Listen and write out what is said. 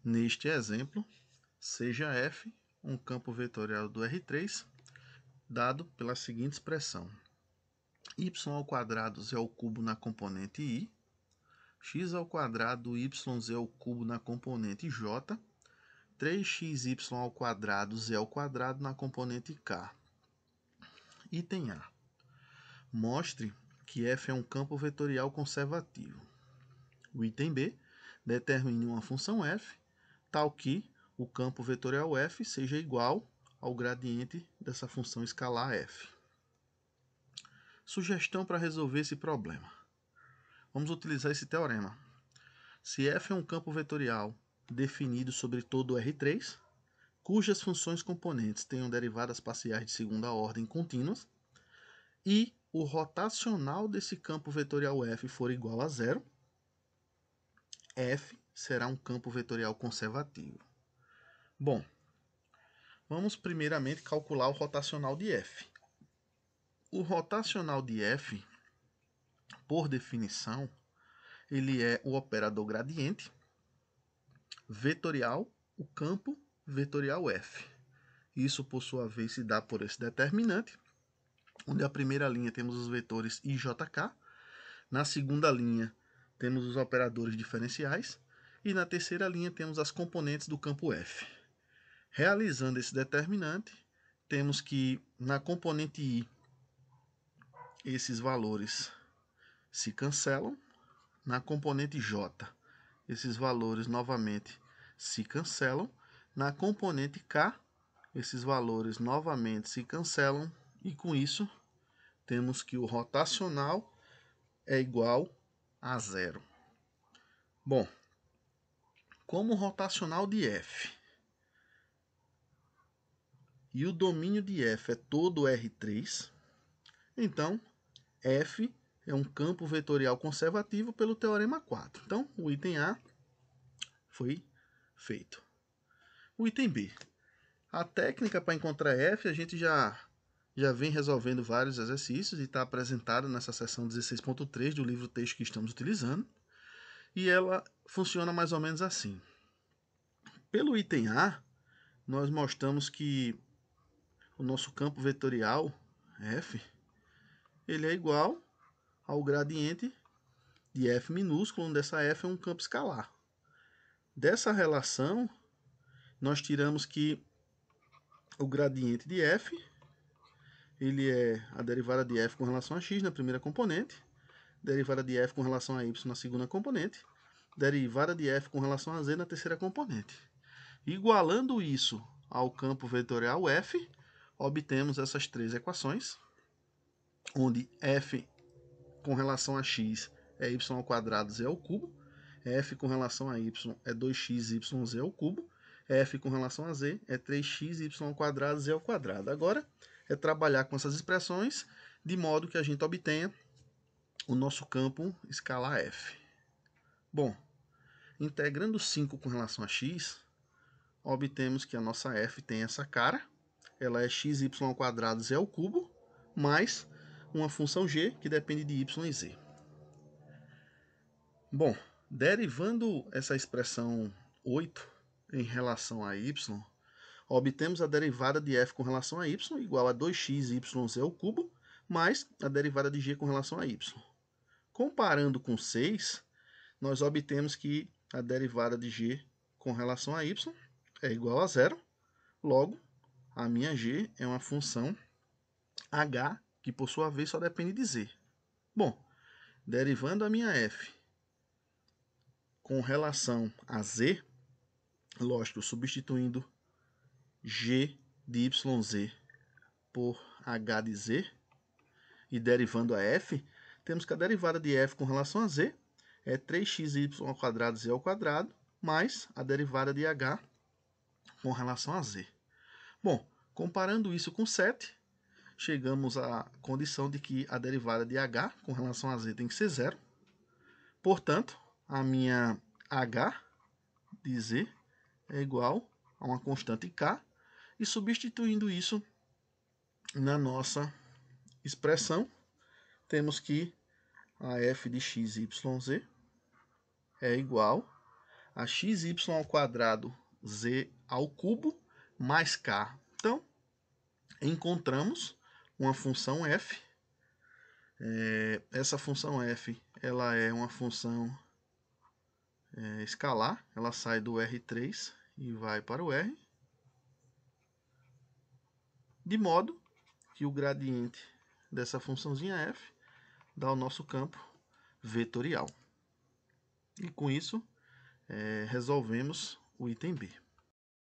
Neste exemplo, seja f um campo vetorial do R3 dado pela seguinte expressão: y ao quadrado z ao cubo na componente i, x ao quadrado yz ao cubo na componente j, 3xy ao quadrado z ao quadrado na componente k. Item A. Mostre que f é um campo vetorial conservativo. O item B. Determine uma função f tal que o campo vetorial f seja igual ao gradiente dessa função escalar f. Sugestão para resolver esse problema. Vamos utilizar esse teorema. Se f é um campo vetorial definido sobre todo o R3, cujas funções componentes tenham derivadas parciais de segunda ordem contínuas, e o rotacional desse campo vetorial f for igual a zero, f será um campo vetorial conservativo. Bom, vamos primeiramente calcular o rotacional de f. O rotacional de f, por definição, ele é o operador gradiente vetorial, o campo vetorial f. Isso, por sua vez, se dá por esse determinante, onde a primeira linha temos os vetores i, j, k, na segunda linha temos os operadores diferenciais e na terceira linha temos as componentes do campo f. Realizando esse determinante, temos que na componente i esses valores se cancelam, na componente j esses valores novamente se cancelam, na componente k esses valores novamente se cancelam e com isso temos que o rotacional é igual a zero. Bom, como o rotacional de f e o domínio de f é todo R3, então f é um campo vetorial conservativo pelo teorema 4. Então, o item A foi feito. O item B. A técnica para encontrar f a gente já vem resolvendo vários exercícios e está apresentada nessa seção 16.3 do livro texto que estamos utilizando. E ela funciona mais ou menos assim. Pelo item A, nós mostramos que o nosso campo vetorial f ele é igual ao gradiente de f minúsculo, onde essa f é um campo escalar. Dessa relação, nós tiramos que o gradiente de f ele é a derivada de f com relação a x na primeira componente, derivada de f com relação a y na segunda componente, derivada de f com relação a z na terceira componente. Igualando isso ao campo vetorial f, obtemos essas três equações, onde f com relação a x é y ao quadrado z ao cubo, f com relação a y é 2xyz ao cubo, f com relação a z é 3xy ao quadrado z ao quadrado. Agora é trabalhar com essas expressões de modo que a gente obtenha o nosso campo escalar f. Bom, integrando 5 com relação a x, obtemos que a nossa f tem essa cara, ela é xy ao quadrado z ao cubo, mais uma função g que depende de y e z. Bom, derivando essa expressão 8 em relação a y, obtemos a derivada de f com relação a y igual a 2xyz ao cubo, mais a derivada de g com relação a y. Comparando com 6, nós obtemos que a derivada de g com relação a y é igual a zero, logo, a minha g é uma função h, que por sua vez só depende de z. Bom, derivando a minha f com relação a z, lógico, substituindo g de yz por h de z e derivando a f, temos que a derivada de f com relação a z é 3xy ao quadrado z ao quadrado mais a derivada de h com relação a z. Bom, comparando isso com 7, chegamos à condição de que a derivada de h com relação a z tem que ser zero. Portanto, a minha h de z é igual a uma constante k, e substituindo isso na nossa expressão, temos que a f de xyz é igual a xy ao quadrado z ao cubo mais k. Então, encontramos uma função f. Essa função f ela é uma função escalar, ela sai do R3 e vai para o R, de modo que o gradiente dessa funçãozinha f dá o nosso campo vetorial. E com isso, resolvemos o item B.